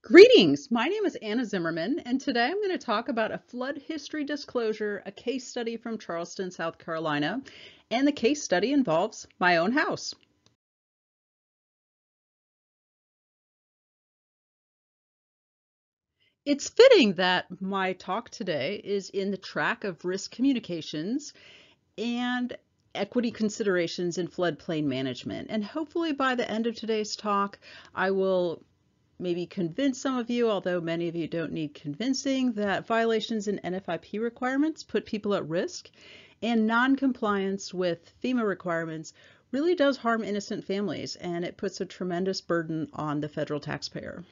Greetings! My name is Ana Zimmerman, and today I'm going to talk about a flood history disclosure, a case study from Charleston, South Carolina, and the case study involves my own house. It's fitting that my talk today is in the track of risk communications and equity considerations in floodplain management. And hopefully by the end of today's talk, I will maybe convince some of you, although many of you don't need convincing, that violations in NFIP requirements put people at risk, and non-compliance with FEMA requirements really does harm innocent families, and it puts a tremendous burden on the federal taxpayer.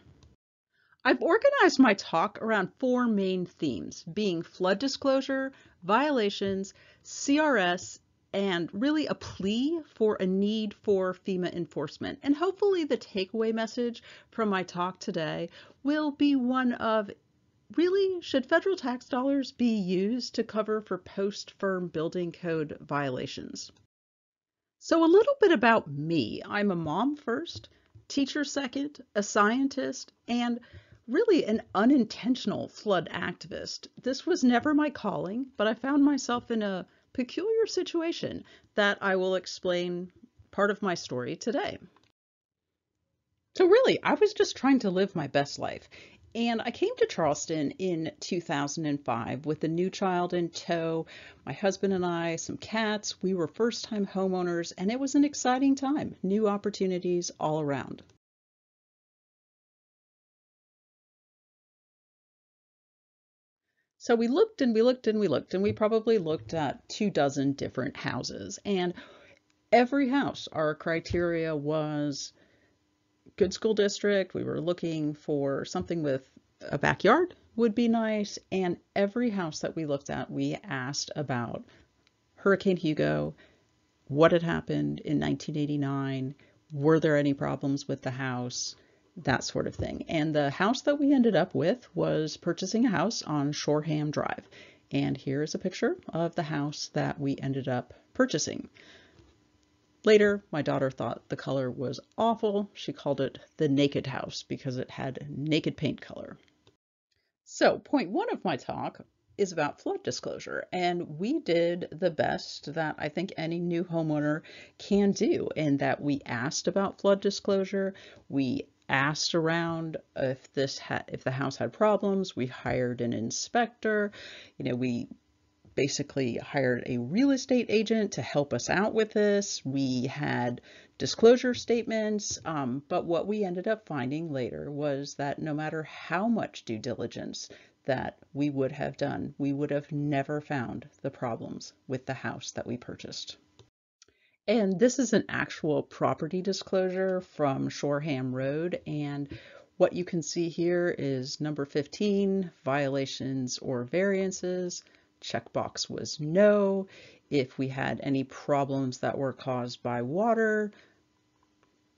I've organized my talk around four main themes, being flood disclosure, violations, CRS, and really a plea for a need for FEMA enforcement. And hopefully the takeaway message from my talk today will be one of, really, should federal tax dollars be used to cover for post-firm building code violations? So a little bit about me. I'm a mom first, teacher second, a scientist, and really an unintentional flood activist. This was never my calling, but I found myself in a peculiar situation that I will explain part of my story today. So really, I was just trying to live my best life. And I came to Charleston in 2005 with a new child in tow, my husband and I, some cats. We were first-time homeowners, and it was an exciting time. New opportunities all around. So we looked and we looked and we looked, and we probably looked at 24 different houses. And every house, our criteria was good school district. We were looking for something with a backyard would be nice. And every house that we looked at, we asked about Hurricane Hugo, what had happened in 1989, were there any problems with the house, that sort of thing. And the house that we ended up with was purchasing a house on Shoreham Drive. And here is a picture of the house that we ended up purchasing. Later, my daughter thought the color was awful. She called it the naked house because it had naked paint color. So point one of my talk is about flood disclosure, and we did the best that I think any new homeowner can do, in that we asked about flood disclosure. We asked around if the house had problems. We hired an inspector. We basically hired a real estate agent to help us out with this. We had disclosure statements, but what we ended up finding later was that no matter how much due diligence that we would have done, we would have never found the problems with the house that we purchased. And this is an actual property disclosure from Shoreham Road, and what you can see here is number 15, violations or variances. Checkbox was no. If we had any problems that were caused by water,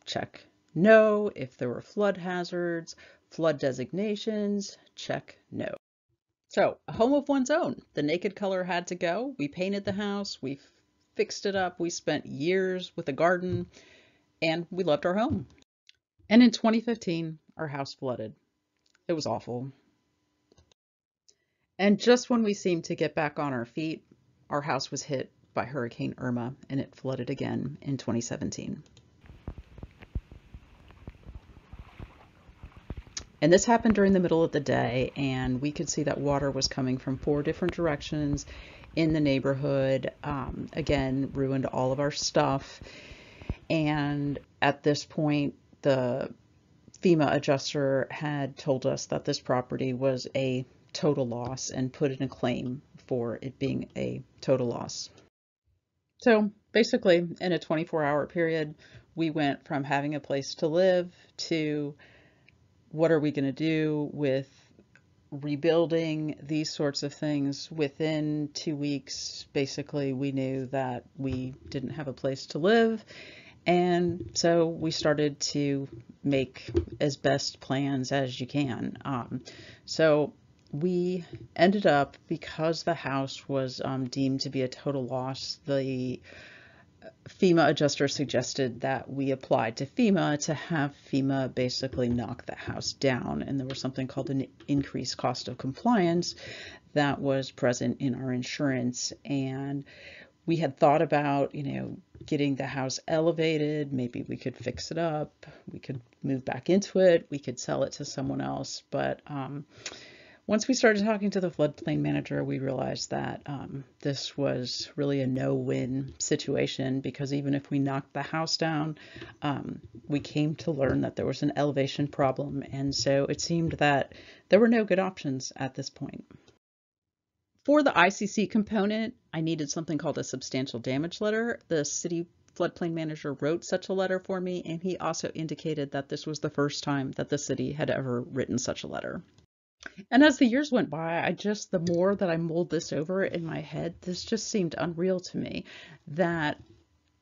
check no. If there were flood hazards, flood designations, check no. So, a home of one's own. The naked color had to go. We painted the house, we fixed it up, we spent years with a garden, and we loved our home. And in 2015, our house flooded. It was awful. And just when we seemed to get back on our feet, our house was hit by Hurricane Irma, and it flooded again in 2017. And this happened during the middle of the day, and we could see that water was coming from 4 different directions in the neighborhood. Again, ruined all of our stuff. And at this point, the FEMA adjuster had told us that this property was a total loss and put in a claim for it being a total loss. So basically, in a 24-hour period, we went from having a place to live to what are we going to do with rebuilding, these sorts of things. Within 2 weeks, basically, we knew that we didn't have a place to live. And so we started to make as best plans as you can. So we ended up, because the house was deemed to be a total loss, the FEMA adjuster suggested that we applied to FEMA to have FEMA basically knock the house down. And there was something called an increased cost of compliance that was present in our insurance. And we had thought about, getting the house elevated. Maybe we could fix it up. We could move back into it. We could sell it to someone else. But once we started talking to the floodplain manager, we realized that this was really a no-win situation, because even if we knocked the house down, we came to learn that there was an elevation problem. And so it seemed that there were no good options at this point. For the ICC component, I needed something called a substantial damage letter. The city floodplain manager wrote such a letter for me, and he also indicated that this was the first time that the city had ever written such a letter. And as the years went by, the more that I mulled this over in my head, this just seemed unreal to me that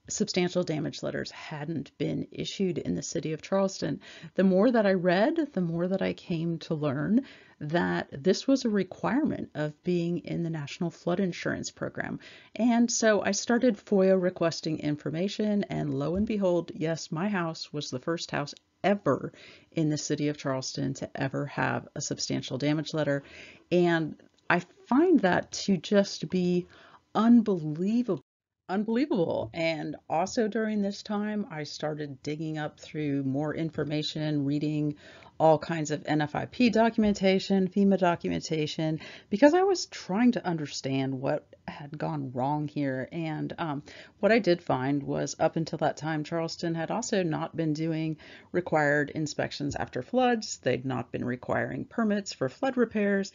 substantial damage letters hadn't been issued in the city of Charleston. The more that I read, the more that I came to learn that this was a requirement of being in the National Flood Insurance Program. And so I started FOIA requesting information, and lo and behold, yes, my house was the first house ever in the city of Charleston to ever have a substantial damage letter. And I find that to just be unbelievable. And also during this time, I started digging up through more information, reading all kinds of NFIP documentation, FEMA documentation, because I was trying to understand what had gone wrong here. And what I did find was, up until that time, Charleston had also not been doing required inspections after floods. They'd not been requiring permits for flood repairs,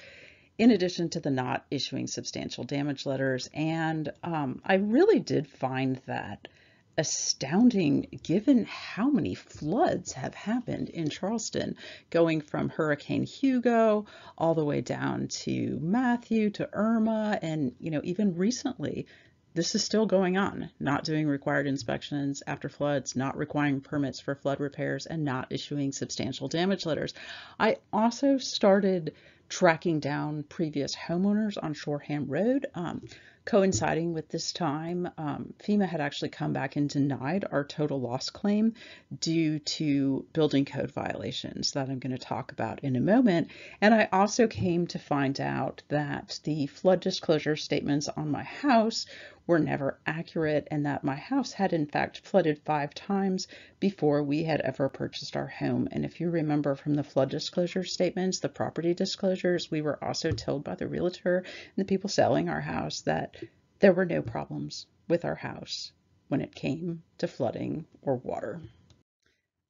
in addition to the not issuing substantial damage letters. And I really did find that astounding, given how many floods have happened in Charleston, going from Hurricane Hugo all the way down to Matthew to Irma, and even recently this is still going on, not doing required inspections after floods, not requiring permits for flood repairs, and not issuing substantial damage letters. I also started tracking down previous homeowners on Shoreham Road. Coinciding with this time, FEMA had actually come back and denied our total loss claim due to building code violations that I'm going to talk about in a moment. And I also came to find out that the flood disclosure statements on my house were never accurate, and that my house had in fact flooded 5 times before we had ever purchased our home. And if you remember from the flood disclosure statements, the property disclosures, we were also told by the realtor and the people selling our house that there were no problems with our house when it came to flooding or water.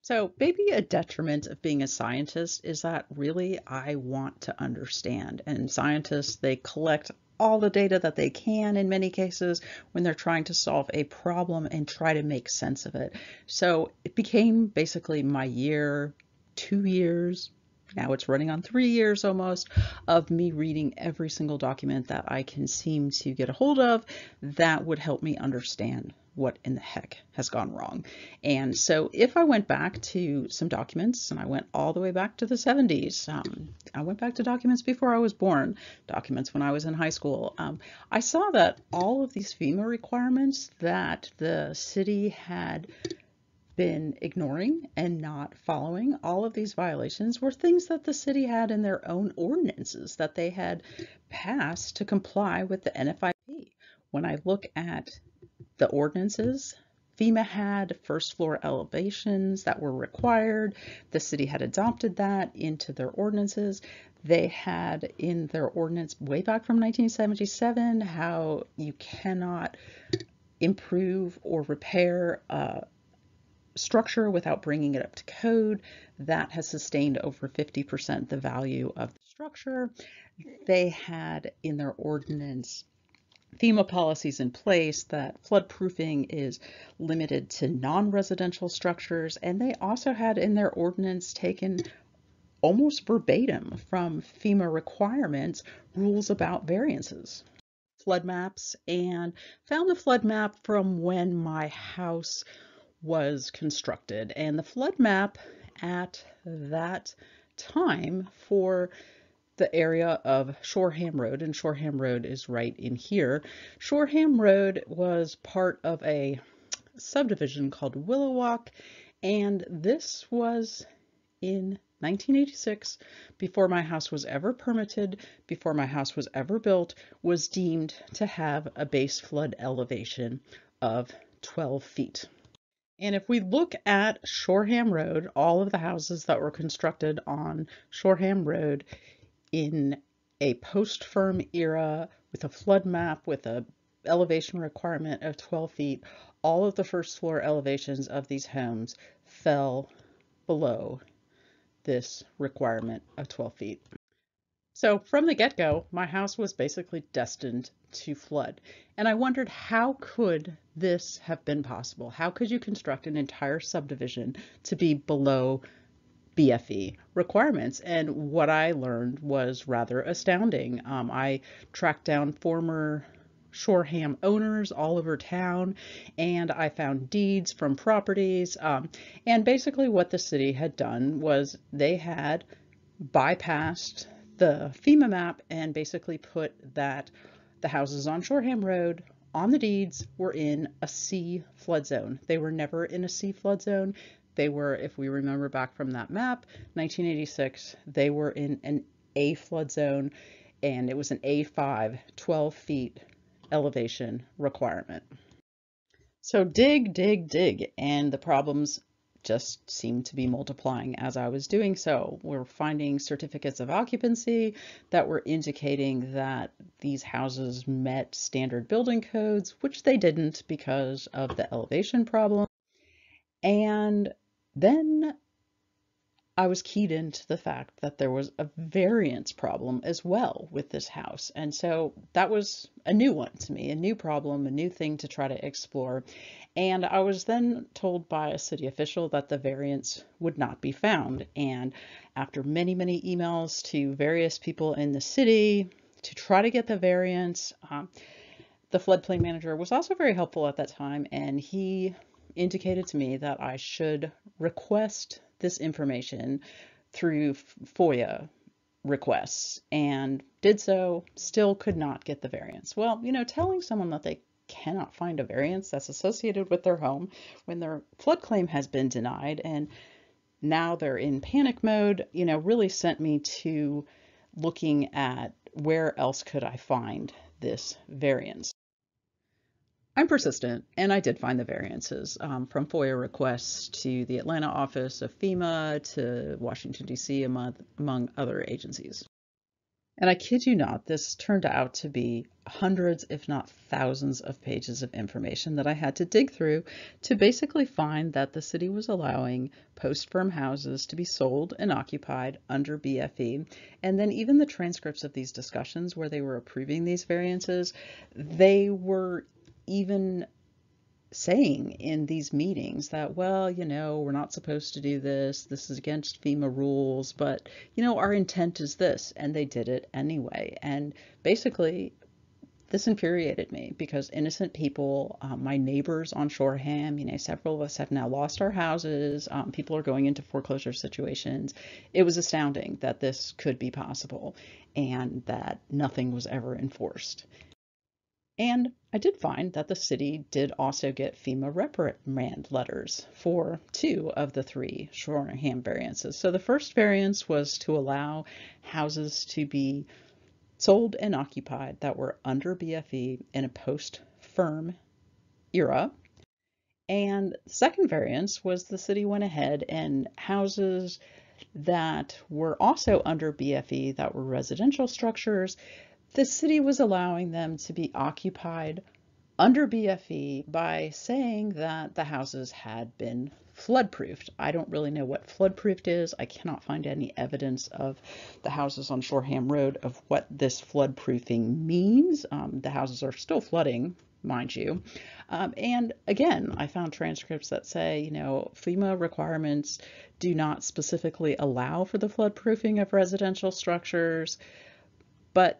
So maybe a detriment of being a scientist is that really I want to understand. And scientists, they collect all the data that they can in many cases when they're trying to solve a problem and try to make sense of it. So it became basically my year, 2 years, now it's running on 3 years almost, of me reading every single document that I can seem to get a hold of that would help me understand what in the heck has gone wrong. And so if I went back to some documents, and I went all the way back to the 70s, I went back to documents before I was born, documents when I was in high school, I saw that all of these FEMA requirements that the city had been ignoring and not following, all of these violations were things that the city had in their own ordinances that they had passed to comply with the NFIP. When I look at the ordinances, FEMA had first floor elevations that were required. The city had adopted that into their ordinances. They had in their ordinance way back from 1977 how you cannot improve or repair a structure without bringing it up to code. That has sustained over 50% the value of the structure. They had in their ordinance FEMA policies in place that floodproofing is limited to non-residential structures, and they also had in their ordinance taken almost verbatim from FEMA requirements rules about variances. Flood maps, and found the flood map from when my house was constructed, and the flood map at that time for the area of Shoreham Road, and Shoreham Road is right in here. Shoreham Road was part of a subdivision called Willow Walk, and this was in 1986, before my house was ever permitted, before my house was ever built, was deemed to have a base flood elevation of 12 feet. And if we look at Shoreham Road, all of the houses that were constructed on Shoreham Road in a post-firm era with a flood map with a elevation requirement of 12 feet, all of the first floor elevations of these homes fell below this requirement of 12 feet. So from the get-go, my house was basically destined to flood. And I wondered, how could this have been possible? How could you construct an entire subdivision to be below BFE requirements? And what I learned was rather astounding. I tracked down former Shoreham owners all over town, and I found deeds from properties. And basically what the city had done was they had bypassed the FEMA map and basically put that the houses on Shoreham Road on the deeds were in a C flood zone. They were never in a C flood zone. They were, if we remember back from that map, 1986, they were in an A flood zone, and it was an A5, 12 feet elevation requirement. So dig, dig, dig, and the problems just seemed to be multiplying as I was doing so. We're finding certificates of occupancy that were indicating that these houses met standard building codes, which they didn't because of the elevation problem. And then I was keyed into the fact that there was a variance problem as well with this house. And so that was a new one to me, a new problem, a new thing to try to explore. And I was then told by a city official that the variance would not be found. And after many, many emails to various people in the city to try to get the variance, the floodplain manager was also very helpful at that time. And he indicated to me that I should request this information through FOIA requests, and did so, still could not get the variance. Well, you know, telling someone that they cannot find a variance that's associated with their home when their flood claim has been denied and now they're in panic mode, you know, really sent me to looking at where else could I find this variance. I'm persistent, and I did find the variances from FOIA requests to the Atlanta office of FEMA to Washington, D.C., among other agencies. And I kid you not, this turned out to be hundreds, if not thousands, of pages of information that I had to dig through to basically find that the city was allowing post-firm houses to be sold and occupied under BFE. And then even the transcripts of these discussions where they were approving these variances, they were even saying in these meetings that, well, you know, we're not supposed to do this. This is against FEMA rules, but, you know, our intent is this, and they did it anyway. And basically, this infuriated me because innocent people, my neighbors on Shoreham, you know, several of us have now lost our houses. People are going into foreclosure situations. It was astounding that this could be possible and that nothing was ever enforced. And I did find that the city did also get FEMA reprimand letters for 2 of the 3 Shoreham variances. So the first variance was to allow houses to be sold and occupied that were under BFE in a post-firm era. And the second variance was the city went ahead and houses that were also under BFE that were residential structures, the city was allowing them to be occupied under BFE by saying that the houses had been flood-proofed. I don't really know what flood-proofed is. I cannot find any evidence of the houses on Shoreham Road of what this flood-proofing means. The houses are still flooding, mind you. And again, I found transcripts that say, you know, FEMA requirements do not specifically allow for the flood-proofing of residential structures, but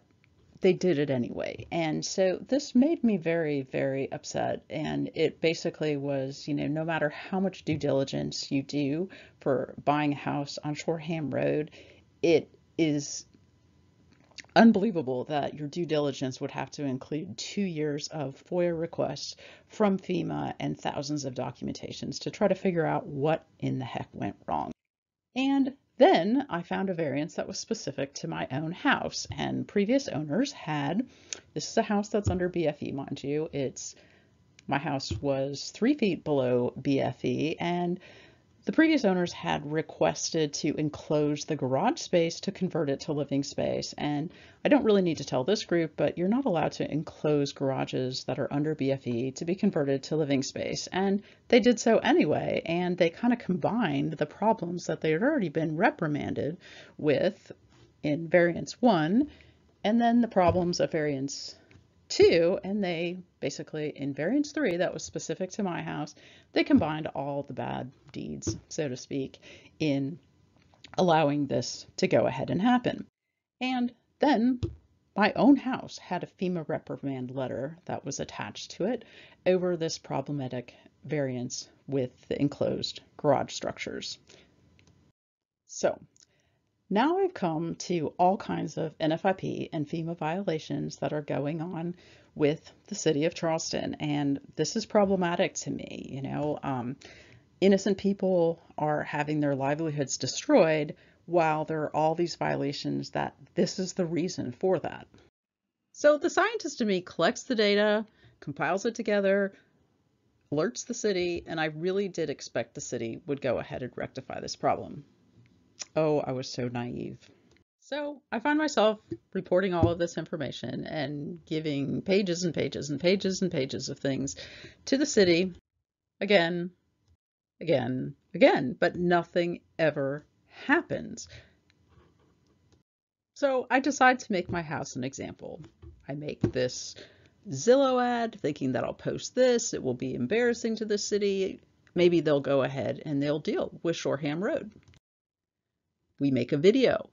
they did it anyway. And so this made me very, very upset. And it basically was, you know, no matter how much due diligence you do for buying a house on Shoreham Road, it is unbelievable that your due diligence would have to include 2 years of FOIA requests from FEMA and thousands of documentations to try to figure out what in the heck went wrong. And then I found a variance that was specific to my own house, and previous owners had, this is a house that's under BFE, mind you. My house was 3 feet below BFE, and the previous owners had requested to enclose the garage space to convert it to living space. And I don't really need to tell this group, but you're not allowed to enclose garages that are under BFE to be converted to living space. And they did so anyway, and they kind of combined the problems that they had already been reprimanded with in variance 1, and then the problems of variance 2, and they basically, in variance 3, that was specific to my house, they combined all the bad deeds, so to speak, in allowing this to go ahead and happen. And then my own house had a FEMA reprimand letter that was attached to it over this problematic variance with the enclosed garage structures. So now I've come to all kinds of NFIP and FEMA violations that are going on with the City of Charleston, and this is problematic to me. Innocent people are having their livelihoods destroyed while there are all these violations that this is the reason for that. So the scientist in me collects the data, compiles it together, alerts the city, and I really did expect the city would go ahead and rectify this problem. Oh, I was so naive. So I find myself reporting all of this information and giving pages and pages and pages and pages of things to the city again, but nothing ever happens. So I decide to make my house an example. I make this Zillow ad thinking that I'll post this. It will be embarrassing to the city. Maybe they'll go ahead and they'll deal with Shoreham Road. We make a video.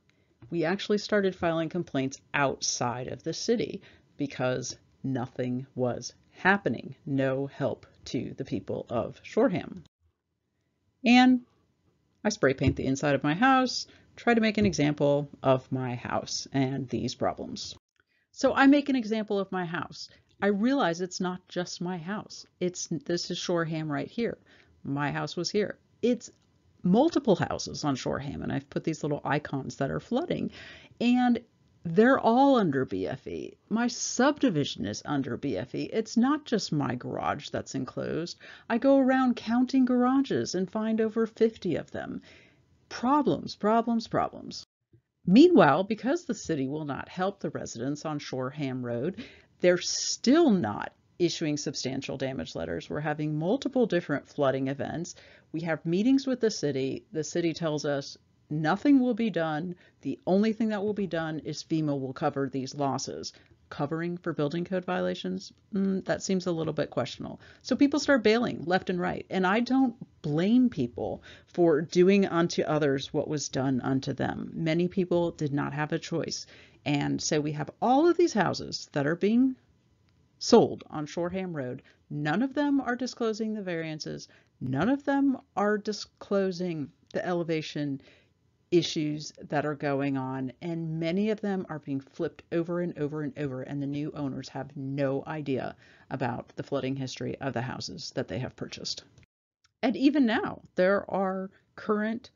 We actually started filing complaints outside of the city because nothing was happening. No help to the people of Shoreham. And I spray paint the inside of my house, try to make an example of my house and these problems. So I make an example of my house. I realize it's not just my house. This is Shoreham right here. My house was here. It's multiple houses on Shoreham, and I've put these little icons that are flooding, and they're all under BFE. My subdivision is under BFE. It's not just my garage that's enclosed. I go around counting garages and find over 50 of them. Problems, problems, problems. Meanwhile, because the city will not help the residents on Shoreham Road, they're still not issuing substantial damage letters. We're having multiple different flooding events. We have meetings with the city. The city tells us nothing will be done. The only thing that will be done is FEMA will cover these losses. Covering for building code violations? That seems a little bit questionable. So people start bailing left and right. And I don't blame people for doing unto others what was done unto them. Many people did not have a choice. And so we have all of these houses that are being sold on Shoreham Road. None of them are disclosing the variances. None of them are disclosing the elevation issues that are going on, and many of them are being flipped over and over and over, and the new owners have no idea about the flooding history of the houses that they have purchased. And even now, there are current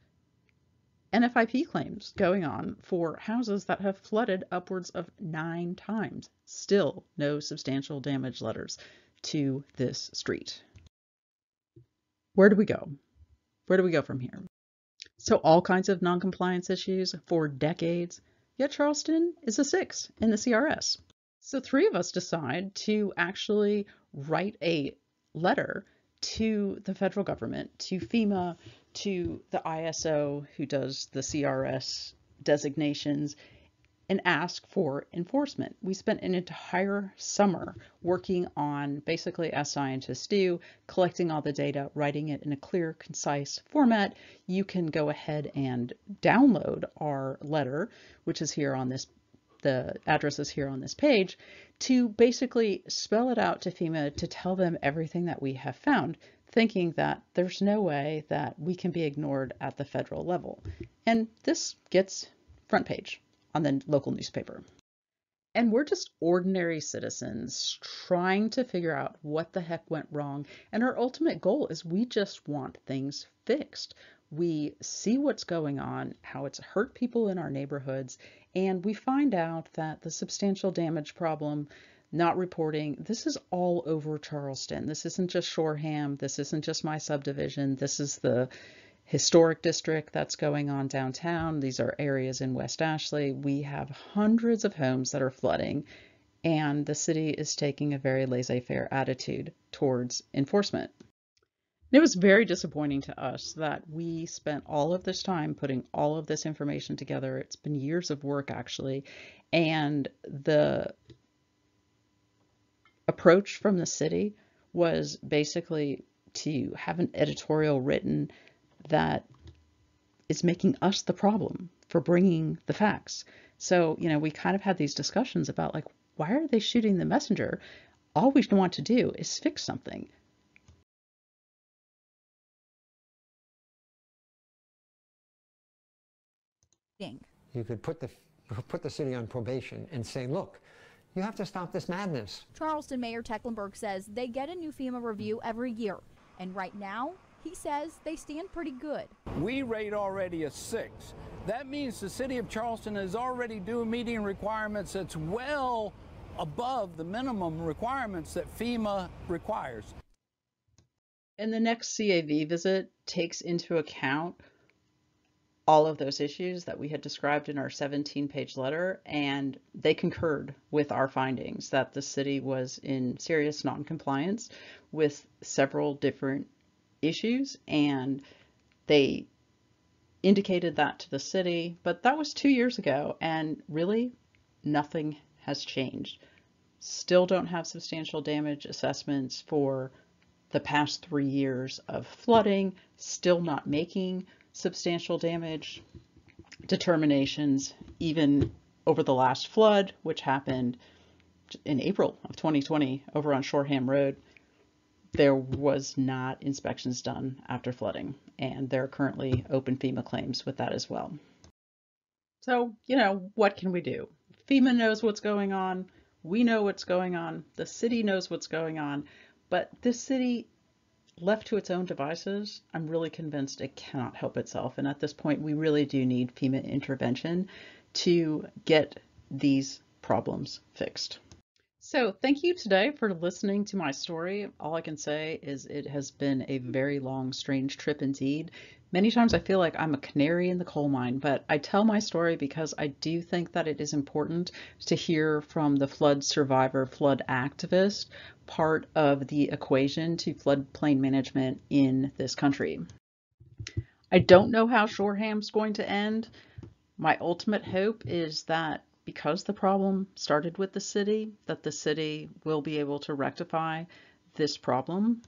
NFIP claims going on for houses that have flooded upwards of 9 times. Still no substantial damage letters to this street. Where do we go? Where do we go from here? So all kinds of non-compliance issues for decades, yet Charleston is a 6 in the CRS. So 3 of us decide to actually write a letter to the federal government, to FEMA, to the ISO who does the CRS designations, and ask for enforcement. We spent an entire summer working on, basically as scientists do, collecting all the data, writing it in a clear, concise format. You can go ahead and download our letter, which is here on this, the address is here on this page, to basically spell it out to FEMA to tell them everything that we have found, thinking that there's no way that we can be ignored at the federal level. And this gets front page on the local newspaper. And we're just ordinary citizens trying to figure out what the heck went wrong. And our ultimate goal is we just want things fixed. We see what's going on, how it's hurt people in our neighborhoods, and we find out that the substantial damage problem, not reporting, this is all over Charleston. This isn't just Shoreham. This isn't just my subdivision. This is the historic district that's going on downtown. These are areas in West Ashley. We have hundreds of homes that are flooding, and the city is taking a very laissez-faire attitude towards enforcement. It was very disappointing to us that we spent all of this time putting all of this information together. It's been years of work, actually, and the approach from the city was basically to have an editorial written that is making us the problem for bringing the facts. So, we kind of had these discussions about, like, why are they shooting the messenger? All we want to do is fix something. You could put the city on probation and say, look, you have to stop this madness. Charleston Mayor Tecklenburg says they get a new FEMA review every year. And right now, he says they stand pretty good. We rate already a 6. That means the City of Charleston is already meeting requirements that's well above the minimum requirements that FEMA requires. And the next CAV visit takes into account all of those issues that we had described in our 17-page letter, and they concurred with our findings that the city was in serious non-compliance with several different issues, and they indicated that to the city, but that was 2 years ago, and really nothing has changed. Still don't have substantial damage assessments for the past 3 years of flooding, still not making substantial damage determinations, even over the last flood, which happened in April of 2020 over on Shoreham Road. There was not inspections done after flooding, and there are currently open FEMA claims with that as well. So, what can we do? FEMA knows what's going on. We know what's going on. The city knows what's going on, but this city, left to its own devices, I'm really convinced it cannot help itself. And at this point, we really do need FEMA intervention to get these problems fixed. So thank you today for listening to my story. All I can say is it has been a very long, strange trip indeed. Many times I feel like I'm a canary in the coal mine, but I tell my story because I do think that it is important to hear from the flood survivor, flood activist part of the equation to floodplain management in this country. I don't know how Shoreham's going to end. My ultimate hope is that because the problem started with the city, that the city will be able to rectify this problem.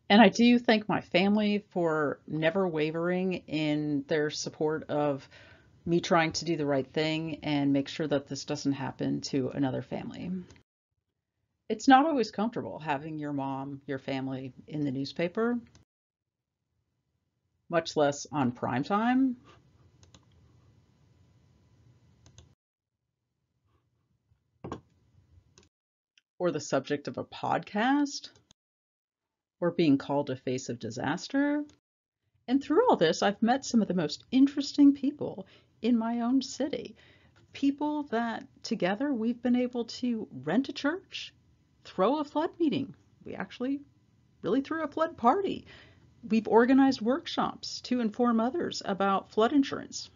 And I do thank my family for never wavering in their support of me trying to do the right thing and make sure that this doesn't happen to another family. It's not always comfortable having your mom, your family in the newspaper, much less on prime time. Or the subject of a podcast, or being called a face of disaster. And through all this, I've met some of the most interesting people in my own city. People that together we've been able to rent a church, throw a flood meeting. We actually really threw a flood party. We've organized workshops to inform others about flood insurance.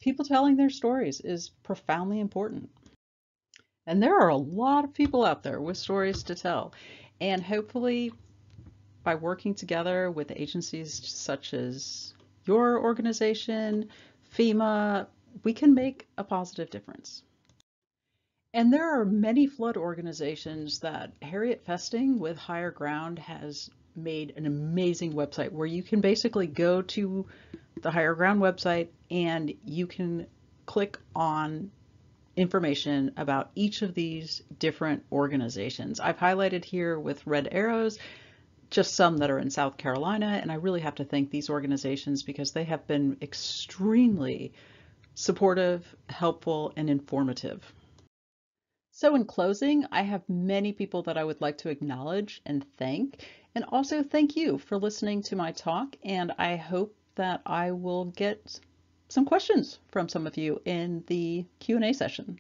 People telling their stories is profoundly important. And there are a lot of people out there with stories to tell. And hopefully, by working together with agencies such as your organization, FEMA, we can make a positive difference. And there are many flood organizations that Harriet Festing with Higher Ground has made an amazing website where you can basically go to the Higher Ground website and you can click on information about each of these different organizations. I've highlighted here with red arrows just some that are in South Carolina, and I really have to thank these organizations because they have been extremely supportive, helpful, and informative. So in closing, I have many people that I would like to acknowledge and thank, and also thank you for listening to my talk, and I hope that I will get some questions from some of you in the Q&A session.